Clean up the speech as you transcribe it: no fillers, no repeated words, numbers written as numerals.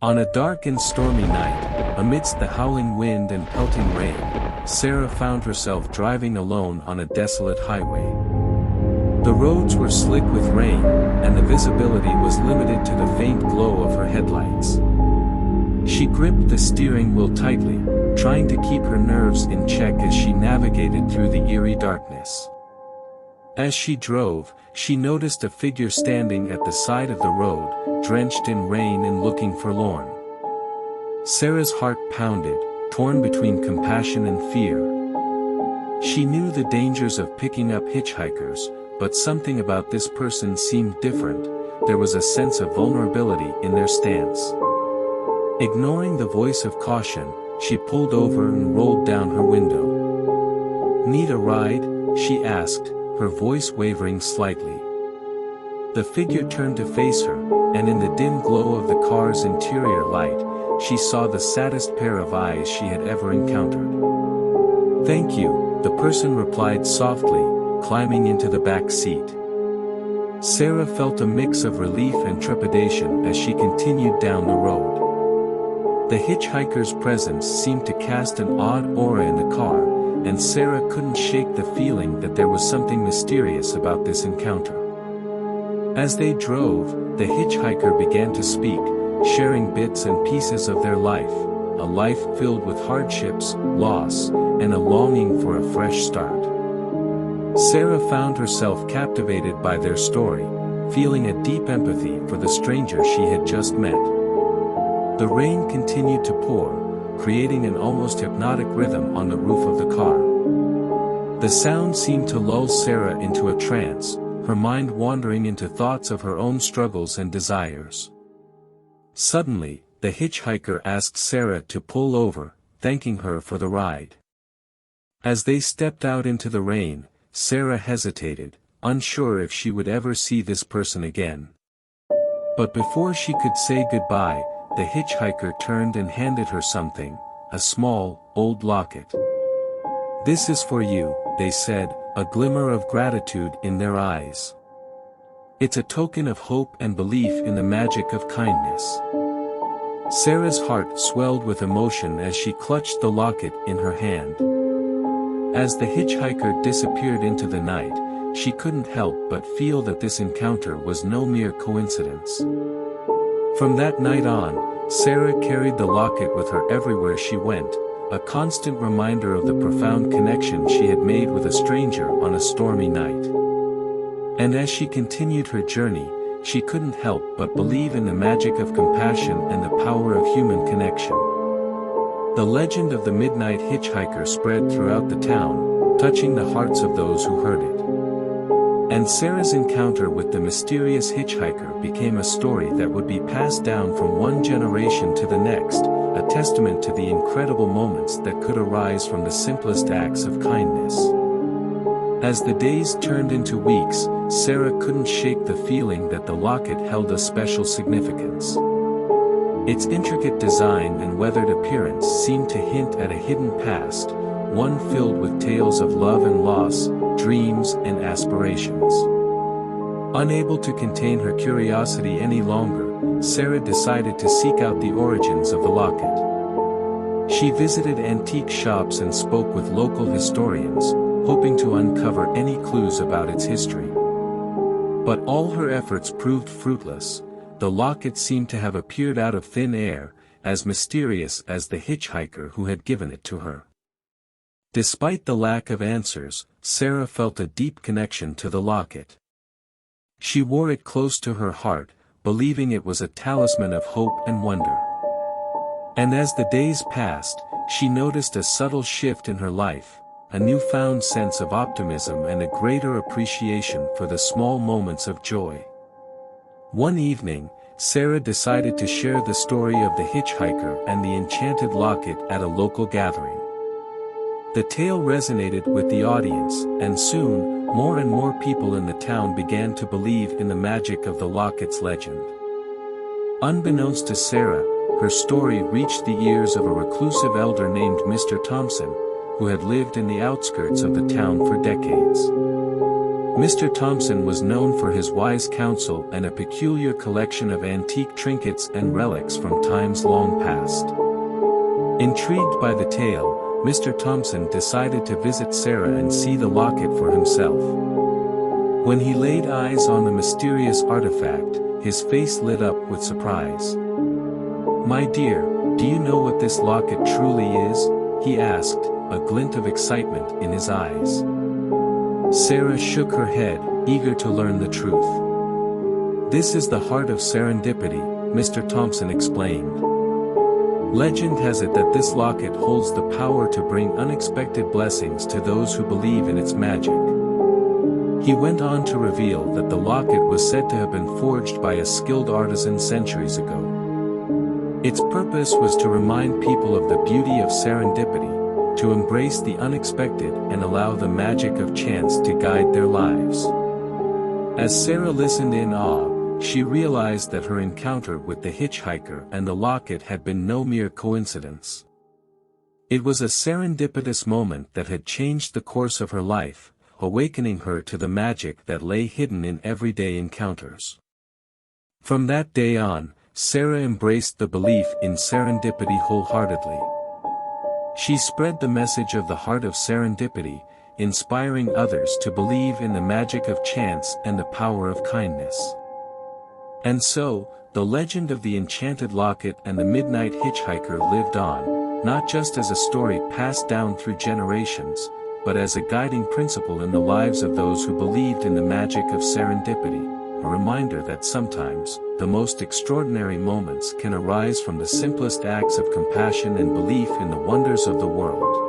On a dark and stormy night, amidst the howling wind and pelting rain, Sarah found herself driving alone on a desolate highway. The roads were slick with rain, and the visibility was limited to the faint glow of her headlights. She gripped the steering wheel tightly, trying to keep her nerves in check as she navigated through the eerie darkness. As she drove, she noticed a figure standing at the side of the road, drenched in rain and looking forlorn. Sarah's heart pounded, torn between compassion and fear. She knew the dangers of picking up hitchhikers, but something about this person seemed different. There was a sense of vulnerability in their stance. Ignoring the voice of caution, she pulled over and rolled down her window. "Need a ride?" she asked, her voice wavering slightly. The figure turned to face her, and in the dim glow of the car's interior light, she saw the saddest pair of eyes she had ever encountered. "Thank you," the person replied softly, climbing into the back seat. Sarah felt a mix of relief and trepidation as she continued down the road. The hitchhiker's presence seemed to cast an odd aura in the car, and Sarah couldn't shake the feeling that there was something mysterious about this encounter. As they drove, the hitchhiker began to speak, sharing bits and pieces of their life, a life filled with hardships, loss, and a longing for a fresh start. Sarah found herself captivated by their story, feeling a deep empathy for the stranger she had just met. The rain continued to pour, creating an almost hypnotic rhythm on the roof of the car. The sound seemed to lull Sarah into a trance, her mind wandering into thoughts of her own struggles and desires. Suddenly, the hitchhiker asked Sarah to pull over, thanking her for the ride. As they stepped out into the rain, Sarah hesitated, unsure if she would ever see this person again. But before she could say goodbye, the hitchhiker turned and handed her something, a small, old locket. "This is for you," they said, a glimmer of gratitude in their eyes. "It's a token of hope and belief in the magic of kindness." Sarah's heart swelled with emotion as she clutched the locket in her hand. As the hitchhiker disappeared into the night, she couldn't help but feel that this encounter was no mere coincidence. From that night on, Sarah carried the locket with her everywhere she went, a constant reminder of the profound connection she had made with a stranger on a stormy night. And as she continued her journey, she couldn't help but believe in the magic of compassion and the power of human connection. The legend of the Midnight Hitchhiker spread throughout the town, touching the hearts of those who heard it. And Sarah's encounter with the mysterious hitchhiker became a story that would be passed down from one generation to the next, a testament to the incredible moments that could arise from the simplest acts of kindness. As the days turned into weeks, Sarah couldn't shake the feeling that the locket held a special significance. Its intricate design and weathered appearance seemed to hint at a hidden past, one filled with tales of love and loss, dreams and aspirations. Unable to contain her curiosity any longer, Sarah decided to seek out the origins of the locket. She visited antique shops and spoke with local historians, hoping to uncover any clues about its history. But all her efforts proved fruitless. The locket seemed to have appeared out of thin air, as mysterious as the hitchhiker who had given it to her. Despite the lack of answers, Sarah felt a deep connection to the locket. She wore it close to her heart, believing it was a talisman of hope and wonder. And as the days passed, she noticed a subtle shift in her life, a newfound sense of optimism and a greater appreciation for the small moments of joy. One evening, Sarah decided to share the story of the hitchhiker and the enchanted locket at a local gathering. The tale resonated with the audience, and soon, more and more people in the town began to believe in the magic of the locket's legend. Unbeknownst to Sarah, her story reached the ears of a reclusive elder named Mr. Thompson, who had lived in the outskirts of the town for decades. Mr. Thompson was known for his wise counsel and a peculiar collection of antique trinkets and relics from times long past. Intrigued by the tale, Mr. Thompson decided to visit Sarah and see the locket for himself. When he laid eyes on the mysterious artifact, his face lit up with surprise. "My dear, do you know what this locket truly is?" he asked, a glint of excitement in his eyes. Sarah shook her head, eager to learn the truth. "This is the heart of serendipity," Mr. Thompson explained. "Legend has it that this locket holds the power to bring unexpected blessings to those who believe in its magic." He went on to reveal that the locket was said to have been forged by a skilled artisan centuries ago. Its purpose was to remind people of the beauty of serendipity, to embrace the unexpected and allow the magic of chance to guide their lives. As Sarah listened in awe, she realized that her encounter with the hitchhiker and the locket had been no mere coincidence. It was a serendipitous moment that had changed the course of her life, awakening her to the magic that lay hidden in everyday encounters. From that day on, Sarah embraced the belief in serendipity wholeheartedly. She spread the message of the heart of serendipity, inspiring others to believe in the magic of chance and the power of kindness. And so, the legend of the enchanted locket and the Midnight Hitchhiker lived on, not just as a story passed down through generations, but as a guiding principle in the lives of those who believed in the magic of serendipity, a reminder that sometimes, the most extraordinary moments can arise from the simplest acts of compassion and belief in the wonders of the world.